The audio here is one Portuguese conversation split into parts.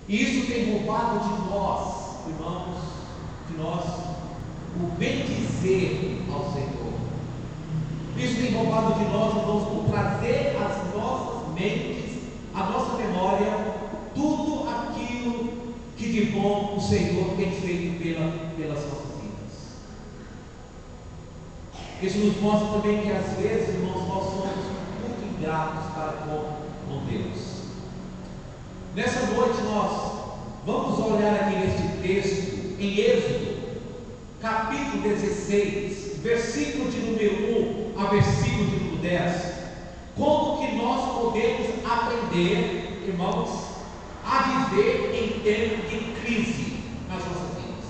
E isso tem roubado de nós, irmãos, o bem dizer ao Senhor. Isso tem roubado de nós, irmãos, o trazer às nossas mentes, à nossa memória, tudo aquilo que de bom o Senhor tem feito pelas nossas vidas. Isso nos mostra também que às vezes, irmãos, nós somos muito ingratos para com Deus. Nessa noite nós vamos olhar aqui neste texto, em Êxodo, capítulo 16, versículo de número 1 a versículo de número 10, como que nós podemos aprender, irmãos, a viver em tempo de crise nas nossas vidas.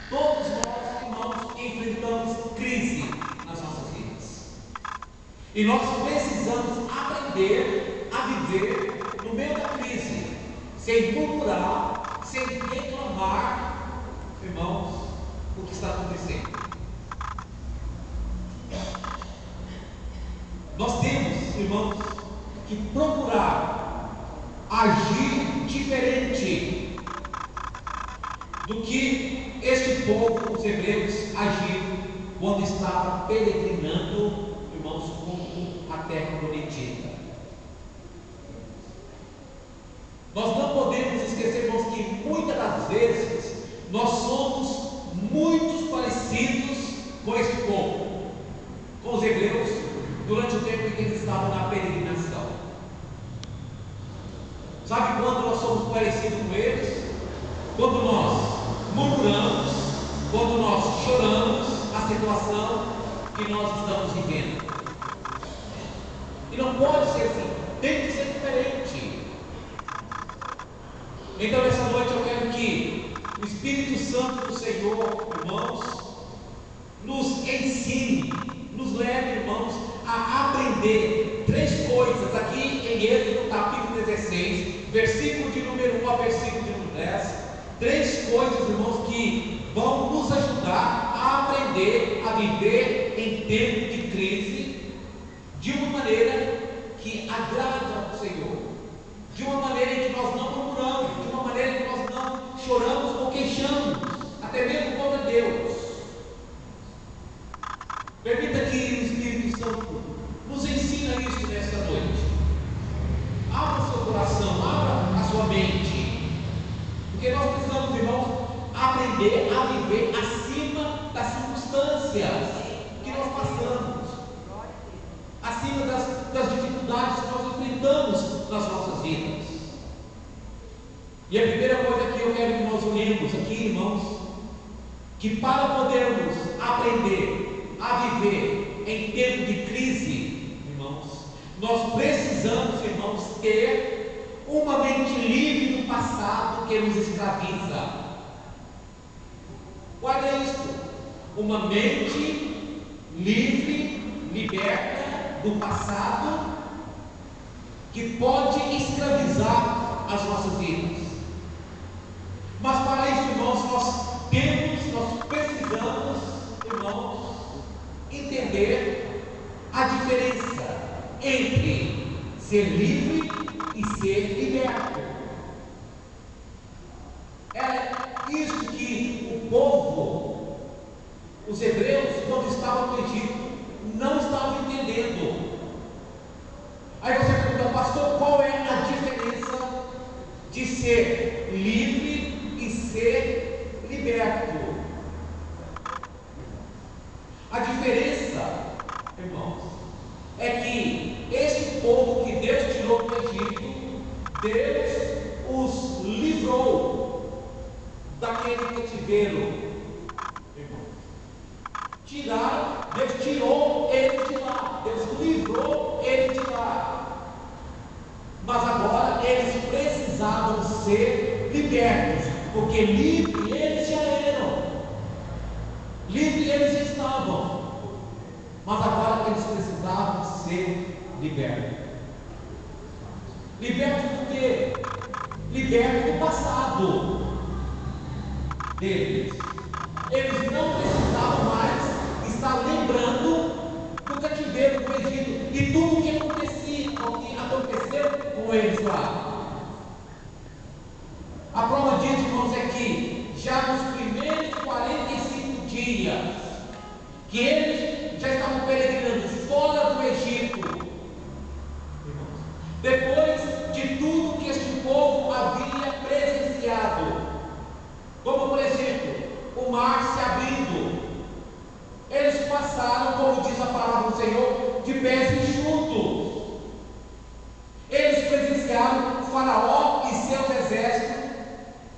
Todos nós, irmãos, enfrentamos crise nas nossas vidas, e nós precisamos aprender a viver no meio da crise, sem murmurar, sem reclamar, irmãos, o que está acontecendo. Nós temos, irmãos, que procurar agir diferente do que este povo, os hebreus, agiram quando estava peregrinando, irmãos, rumo à terra prometida. Nós não podemos esquecer, irmãos, que muitas das vezes nós somos muito parecidos com este povo, com os hebreus, durante o tempo em que eles estavam na peregrinação. Sabe quando nós somos parecidos com eles? Quando nós murmuramos, quando nós choramos a situação que nós estamos vivendo. E não pode ser assim, tem que ser diferente. Então nessa noite eu quero que o Espírito Santo do Senhor, irmãos, nos ensine, nos leve, irmãos, a aprender três coisas aqui em Êxodo capítulo 16, versículo de número 1 a versículo de número 10. Três coisas, irmãos, que vão nos ajudar a aprender a viver em tempo de crise de uma maneira que agrada ao Senhor, de uma maneira em que nós não murmuramos, de uma maneira em que nós não choramos ou queixamos, até mesmo contra Deus. Permita que o Espírito Santo nos ensine isso nesta noite. Abra o seu coração, abra a sua mente, porque nós precisamos, irmãos, aprender a viver acima das circunstâncias que nós passamos, acima das dificuldades que nós enfrentamos nas nossas vidas. E a primeira coisa que eu quero que nós olhemos aqui, irmãos, que para podermos aprender a viver em tempo de crise, irmãos, nós precisamos, irmãos, ter uma mente livre do passado que nos escraviza. Guarda isso, uma mente livre, liberta do passado que pode escravizar as nossas vidas. Mas para isso, irmãos, nós precisamos, irmãos, entender a diferença entre ser livre e ser liberto. É isso que o povo, os hebreus, quando estavam no Egito, não estavam entendendo. Aí você pergunta, pastor, qual é a diferença de ser livre e ser liberto? A diferença, irmãos, é que esse povo que Deus tirou do Egito, Deus os livrou daquele cativeiro. Deus tirou eles de lá, Deus livrou eles de lá. Mas agora eles precisavam ser libertos, porque livres eles já eram, livres eles já estavam, mas agora eles precisavam ser libertos. Libertos do quê? Libertos do passado deles. Eles não precisavam mais estar lembrando do cativeiro do Egito e tudo o que aconteceu com eles lá.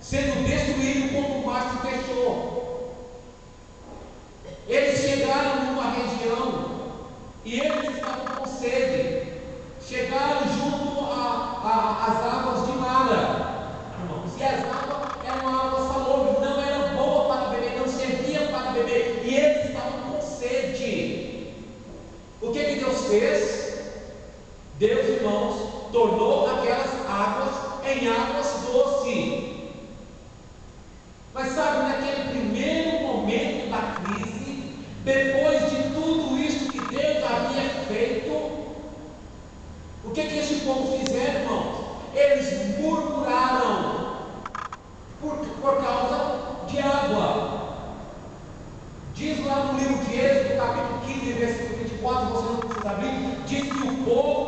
sendo destruído quando o mar se fechou. Eles chegaram numa região e eles estavam com sede. Chegaram junto às águas de Mara, irmãos, e as águas eram águas salobres, não eram boas para beber, não serviam para beber, e eles estavam com sede. O que Deus fez? Deus, irmãos, tornou aquelas águas em águas doces. Mas sabe, naquele primeiro momento da crise, depois de tudo isso que Deus havia feito, o que esse povo fizeram, irmãos? Eles murmuraram por causa de água. Diz lá no livro de Êxodo, capítulo 15, versículo 24, você não precisa abrir, diz que o povo